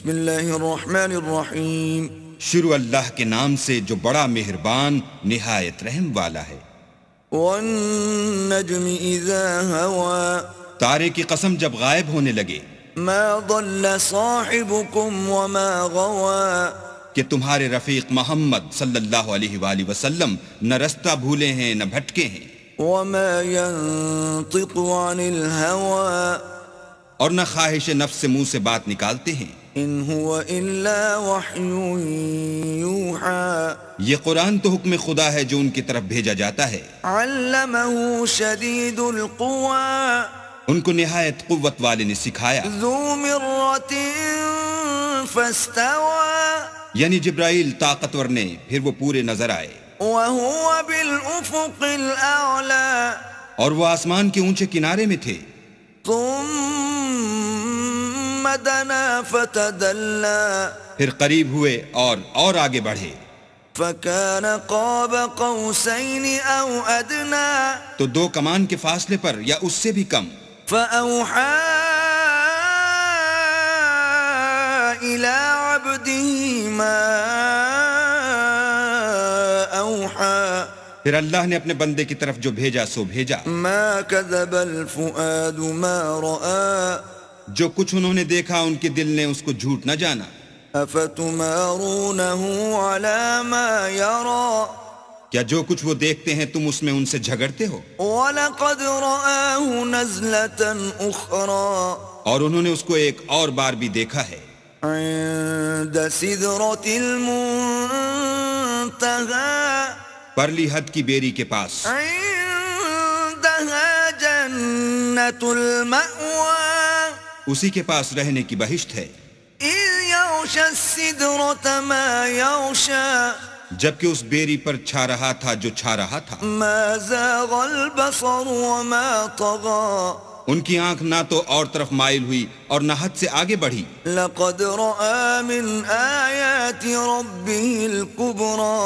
بسم اللہ الرحمن الرحیم. شروع اللہ کے نام سے جو بڑا مہربان نہایت رحم والا ہے. والنجم اذا هوى تارے کی قسم جب غائب ہونے لگے. ما ضل صاحبكم وما غوى کہ تمہارے رفیق محمد صلی اللہ علیہ وآلہ وسلم نہ رستہ بھولے ہیں نہ بھٹکے ہیں. وما ينطق عن الهوى اور نہ خواہش نفس سے منہ سے بات نکالتے ہیں. ان هو الا وحی یوحى یہ قرآن تو حکم خدا ہے جو ان کی طرف بھیجا جاتا ہے. علمه شدید القوى ان کو نہایت قوت والے نے سکھایا. ذو مرة فاستوى یعنی جبرائیل طاقتور نے پھر وہ پورے نظر آئے. وهو بالافق الاعلى اور وہ آسمان کے اونچے کنارے میں تھے. ثم دنا فتدلى پھر قریب ہوئے اور آگے بڑھے. فكان قاب قوسين او ادنى تو دو کمان کے فاصلے پر یا اس سے بھی کم. فأوحى إلى عبده ما أوحى پھر اللہ نے اپنے بندے کی طرف جو بھیجا سو بھیجا. ما كذب الفؤاد ما رأى جو کچھ انہوں نے دیکھا ان کے دل نے اس کو جھوٹ نہ جانا. أفتمارونه على ما يرى کیا جو کچھ وہ دیکھتے ہیں تم اس میں ان سے جھگڑتے ہو؟ وَلَقَدْ رَآهُ نَزْلَةً أُخْرَى اور انہوں نے اس کو ایک اور بار بھی دیکھا ہے. عند سدرة المنتهى پرلی حد کی بیری کے پاس. عندها جنة المأوى اسی کے پاس رہنے کی بہشت ہے. إذ يغشى السدرة ما يغشى جبکہ اس بیری پر چھا رہا تھا جو چھا رہا تھا. ما زاغ البصر وما طغى ان کی آنکھ نہ تو اور طرف مائل ہوئی اور نہ حد سے آگے بڑھی. لقد رأى من آيات ربه الكبرى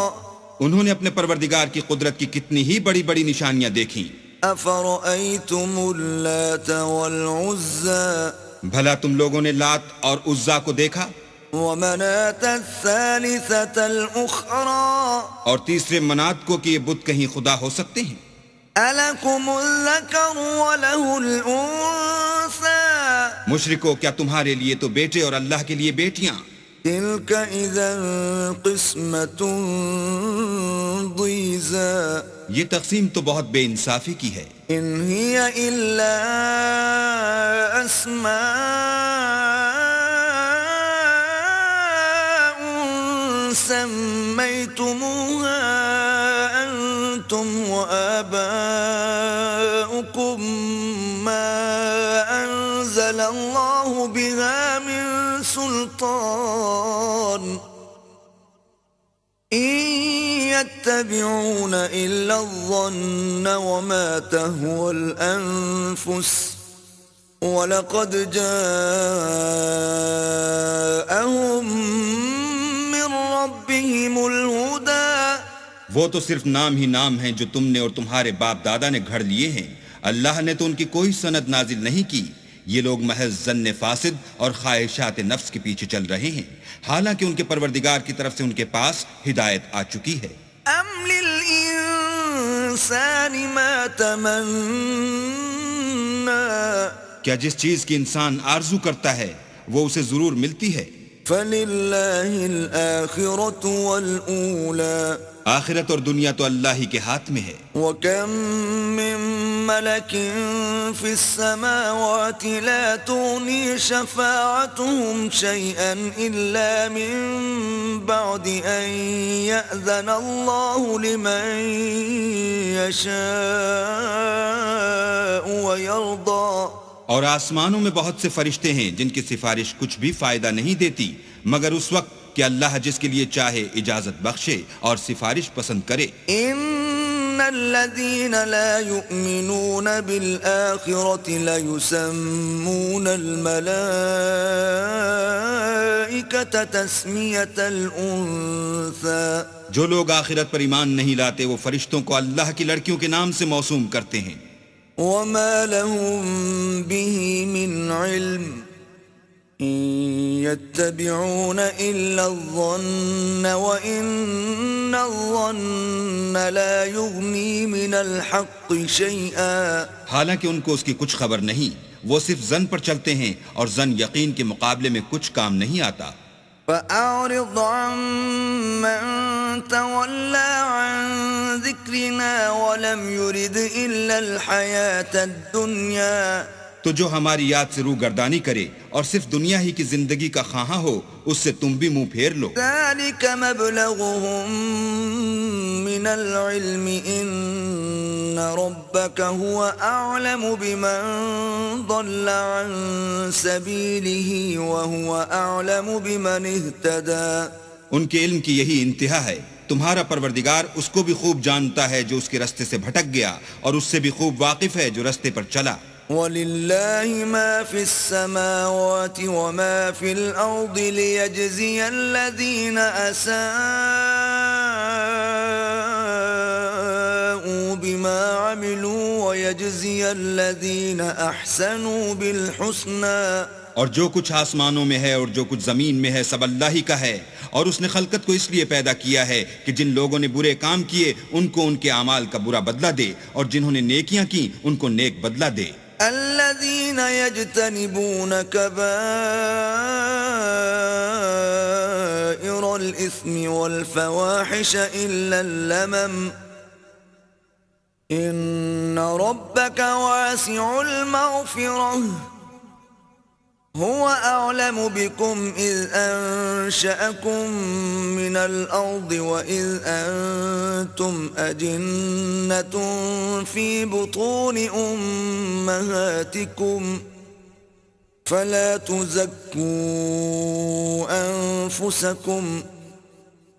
انہوں نے اپنے پروردگار کی قدرت کی کتنی ہی بڑی بڑی نشانیاں دیکھیں. أفرأيتم اللات والعزى بھلا تم لوگوں نے لات اور عزا کو دیکھا ومناة الثالثة الأخرى اور تیسرے منات کو کہ یہ بت کہیں خدا ہو سکتے ہیں. ألكم الذكر وله الأنثى مشرکو کیا تمہارے لیے تو بیٹے اور اللہ کے لیے بیٹیاں. تلك إذا قسمة ضيزى یہ تقسیم تو بہت بے انصافی کی ہے. إن هي إلا أسماء سميتموها أنتم وآباؤكم ما أنزل الله بها من سلطان إن يتبعون إلا الظن وما تهوى الأنفس وَلَقَدْ جَاءَهُم مِّن رَّبِّهِمُ الْهُدَىٰ وہ تو صرف نام ہی نام ہیں جو تم نے اور تمہارے باپ دادا نے گھڑ لیے ہیں. اللہ نے تو ان کی کوئی سند نازل نہیں کی. یہ لوگ محض ظن فاسد اور خواہشات نفس کے پیچھے چل رہے ہیں، حالانکہ ان کے پروردگار کی طرف سے ان کے پاس ہدایت آ چکی ہے. أَمْ لِلْإِنسَانِ مَا تَمَنَّىٰ کیا جس چیز کی انسان آرزو کرتا ہے وہ اسے ضرور ملتی ہے. فَلِلَّهِ الْآخِرَةُ وَالْأُولَىٰ آخرت اور دنیا تو اللہ ہی کے ہاتھ میں ہے. وَكَم مِّن مَّلَكٍ فِي السَّمَاوَاتِ لَا تُغْنِي شَفَاعَتُهُمْ شَيْئًا إِلَّا مِن بَعْدِ أَن يَأْذَنَ اللَّهُ لِمَن يَشَاءُ وَيَرْضَىٰ اور آسمانوں میں بہت سے فرشتے ہیں جن کی سفارش کچھ بھی فائدہ نہیں دیتی مگر اس وقت کہ اللہ جس کے لیے چاہے اجازت بخشے اور سفارش پسند کرے. ان الذين لا يؤمنون بالآخرة ليسمون الملائكة تسمية الأنثى جو لوگ آخرت پر ایمان نہیں لاتے وہ فرشتوں کو اللہ کی لڑکیوں کے نام سے موسوم کرتے ہیں. وما لهم به من علم إن يتبعون إلا الظن وإن الظن لا يغني من الحق شيئا. حالانکہ ان کو اس کی کچھ خبر نہیں، وہ صرف زن پر چلتے ہیں اور زن یقین کے مقابلے میں کچھ کام نہیں آتا. فأعرض عمن تولى عن ذكرنا ولم يرد إلا الحياة الدنيا. تو جو ہماری یاد سے روگردانی کرے اور صرف دنیا ہی کی زندگی کا خواہاں ہو، اس سے تم بھی منہ پھیر لو. ذلك مبلغهم من العلم إن ربك هو أعلم بمن ضل عن سبيله وهو أعلم بمن اهتدى. ان کے علم کی یہی انتہا ہے. تمہارا پروردگار اس کو بھی خوب جانتا ہے جو اس کے رستے سے بھٹک گیا، اور اس سے بھی خوب واقف ہے جو رستے پر چلا. وَلِلَّهِ مَا فِي السَّمَاوَاتِ وَمَا فِي الْأَرْضِ لِيَجْزِيَ الَّذِينَ أَسَاءُوا بِمَا عَمِلُوا وَيَجْزِيَ الَّذِينَ أَحْسَنُوا بِالْحُسْنَى. اور جو کچھ آسمانوں میں ہے اور جو کچھ زمین میں ہے سب اللہ ہی کا ہے، اور اس نے خلقت کو اس لیے پیدا کیا ہے کہ جن لوگوں نے برے کام کیے ان کو ان کے اعمال کا برا بدلہ دے، اور جنہوں نے نیکیاں کی ان کو نیک بدلہ دے. الذين يجتنبون كبائر الإثم والفواحش إلا اللمم إن ربك واسع المغفرة هو أعلم بكم إذ أنشأكم من الأرض وإذ أنتم أجنة في بطون أمهاتكم فلا تزكوا أنفسكم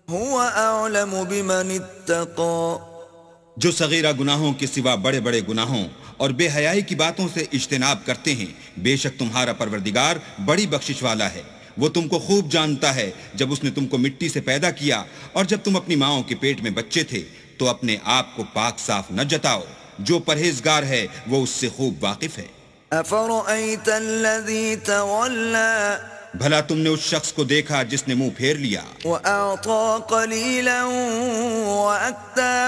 هو أعلم بمن اتقى. جو صغیرہ گناہوں کے سوا بڑے بڑے گناہوں اور بے حیائی کی باتوں سے اجتناب کرتے ہیں، بے شک تمہارا پروردگار بڑی بخشش والا ہے. وہ تم کو خوب جانتا ہے. جب اس نے تم کو مٹی سے پیدا کیا اور جب تم اپنی ماؤں کے پیٹ میں بچے تھے تو اپنے آپ کو پاک صاف نہ جتاؤ. جو پرہیزگار ہے وہ اس سے خوب واقف ہے. أفرأيت الذي تولى بھلا تم نے اس شخص کو دیکھا جس نے منہ پھیر لیا وأعطى قليلا وأكدى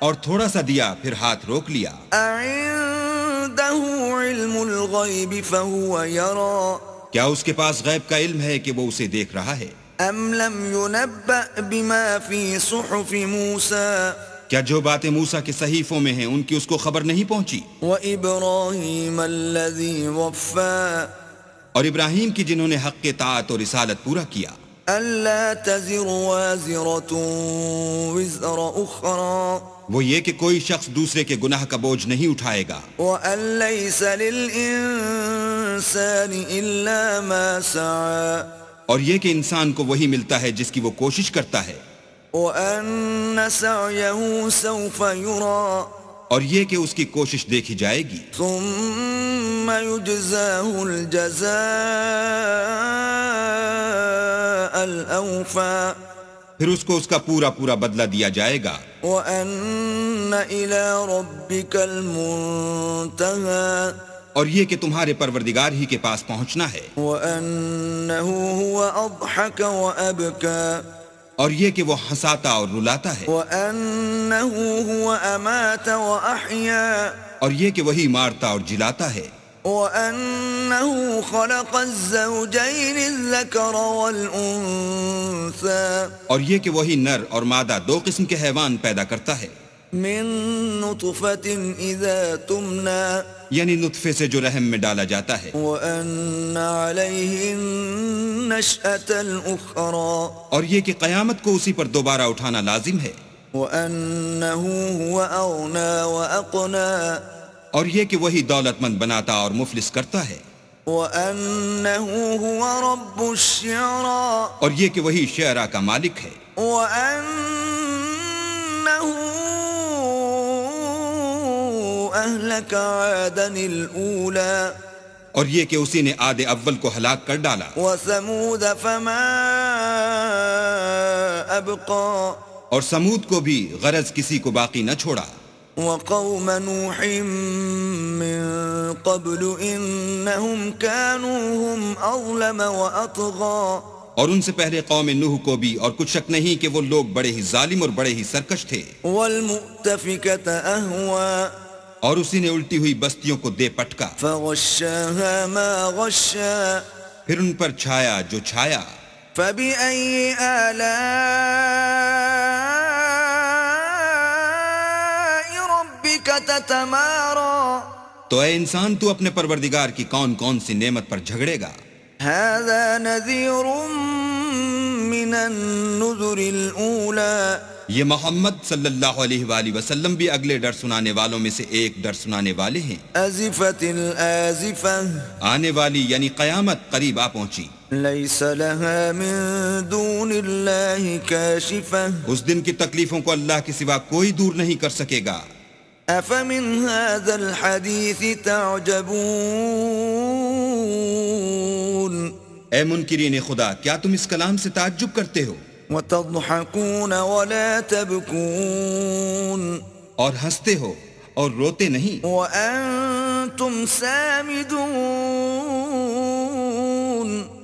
اور تھوڑا سا دیا پھر ہاتھ روک لیا. أعنده علم الغيب فهو يرى کیا اس کے پاس غیب کا علم ہے کہ وہ اسے دیکھ رہا ہے؟ أم لم ينبأ بما في صحف موسى کیا جو باتیں موسیٰ کے صحیفوں میں ہیں ان کی اس کو خبر نہیں پہنچی؟ وإبراهيم الذي وفى اور ابراہیم کی جنہوں نے حق طاعت اور رسالت پورا کیا. ألا تزر وازرة وزر أخرى وہ یہ کہ کوئی شخص دوسرے کے گناہ کا بوجھ نہیں اٹھائے گا، وأن ليس للإنسان إلا ما سعى اور یہ کہ انسان کو وہی ملتا ہے جس کی وہ کوشش کرتا ہے، وأن سعيه سوف يرى اور یہ کہ اس کی کوشش دیکھی جائے گی. ثم يجزاه الجزاء الأوفى پھر اس کو اس کا پورا پورا بدلہ دیا جائے گا. وأن إلى ربك المنتهى اور یہ کہ تمہارے پروردگار ہی کے پاس پہنچنا ہے. وأنه هو أضحك وأبكى اور یہ کہ وہ ہنساتا اور رلاتا ہے. وأنه هو أمات وأحيا اور یہ کہ وہی مارتا اور جلاتا ہے. وأنه خلق الزوجين الذكر والأنثى اور یہ کہ وہی نر اور مادہ دو قسم کے حیوان پیدا کرتا ہے. من نطفة إذا تمنى یعنی نطفے سے جو رحم میں ڈالا جاتا ہے. وأن عليه النشأة الأخرى اور یہ کہ قیامت کو اسی پر دوبارہ اٹھانا لازم ہے. وأنه هو أغنى وأقنى اور یہ کہ وہی دولت مند بناتا اور مفلس کرتا ہے. وأنه هو رب الشعرى اور یہ کہ وہی شعرا کا مالک ہے. وأنه أهلك عادا الأولى اور یہ کہ اسی نے عاد اول کو ہلاک کر ڈالا. وثمود فما أبقى اور سمود کو بھی غرض کسی کو باقی نہ چھوڑا. وقوم نوح من قبل إنهم كانوا هم أظلم وأطغى اور ان سے پہلے قوم نوح کو بھی، اور کچھ شک نہیں کہ وہ لوگ بڑے ہی ظالم اور بڑے ہی سرکش تھے. والمؤتفكة أهوى اور اسی نے الٹی ہوئی بستیوں کو دے پٹکا، فغشاها ما غشا پھر ان پر چھایا جو چھایا. فبأي آلاء ربك تتمارى تو اے انسان تو اپنے پروردگار کی کون کون سی نعمت پر جھگڑے گا؟ هذا نذير من النذر الأولى یہ محمد صلی اللہ علیہ وآلہ وسلم بھی اگلے ڈر سنانے والوں میں سے ایک ڈر سنانے والے ہیں. أزفت الآزفة آنے والی یعنی قیامت قریب آ پہنچی. ليس لها من دون الله كاشفة اس دن کی تکلیفوں کو اللہ کے سوا کوئی دور نہیں کر سکے گا. أفمن هذا الحديث تعجبون اے منکرین خدا، کیا تم اس کلام سے تعجب کرتے ہو وتضحكون ولا تبكون اور ہنستے ہو اور روتے نہیں، وأنتم سامدون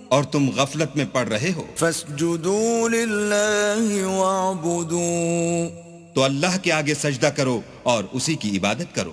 اور تم غفلت میں پڑ رہے ہو؟ فاسجدوا لله واعبدوا تو اللہ کے آگے سجدہ کرو اور اسی کی عبادت کرو.